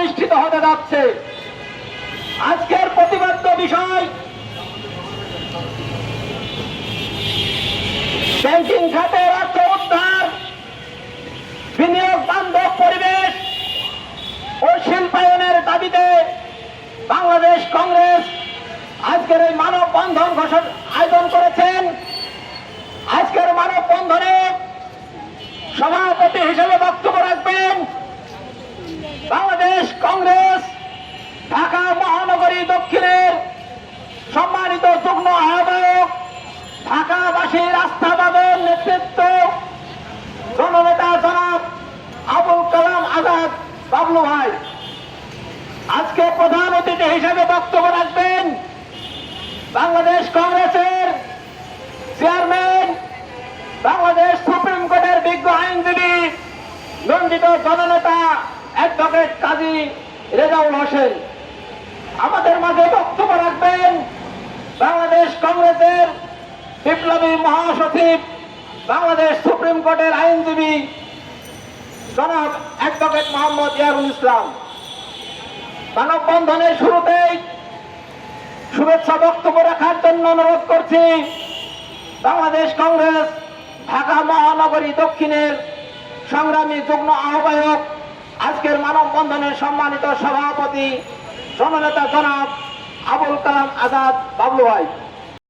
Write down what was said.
অনুষ্ঠিত হতে যাচ্ছে। আজকের প্রতিবাদ্য বিষয় ব্যাংকিং খাতে অর্থ উদ্ধার, বিনিয়োগ বান্ধব পরিবেশ ও শিল্পায়নের দাবিতে বাংলাদেশ কংগ্রেস আজকের এই মানববন্ধন আয়োজন করেছেন। আজকের মানববন্ধনে সভাপতি হিসেবে বক্তব্য রাখবেন বাংলাদেশ কংগ্রেস ঢাকা মহানগরী দক্ষিণের সম্মানিত যুগ্ম আহ্বায়ক, ঢাকাবাসীর আস্থাবাদের নেতৃত্ব জননেতা জনাব আবুল কালাম আজাদ বাবলু ভাই। আজকে প্রধান অতিথি হিসেবে বক্তব্য রাখবেন বাংলাদেশ কংগ্রেসের চেয়ারম্যান, বাংলাদেশ সুপ্রিম কোর্টের বিজ্ঞ আইনজীবী, নন্দিত জননেতা অ্যাডভোকেট কাজী রেজাউল হোসেন। আমাদের মাঝে বক্তব্য রাখবেন বাংলাদেশ কংগ্রেসের বিপ্লবী মহাসচিব, বাংলাদেশ সুপ্রিম কোর্টের আইনজীবী জনাব অ্যাডভোকেট মোহাম্মদ ইয়ারুল ইসলাম। মানববন্ধনের শুরুতেই শুভেচ্ছা বক্তব্য রাখার জন্য অনুরোধ করছি বাংলাদেশ কংগ্রেস ঢাকা মহানগরী দক্ষিণের সংগ্রামী যুগ্ম আহ্বায়ক, আজকের মানববন্ধনের সম্মানিত সভাপতি জননেতা জনাব আবুল কালাম আজাদ বাবলু ভাই।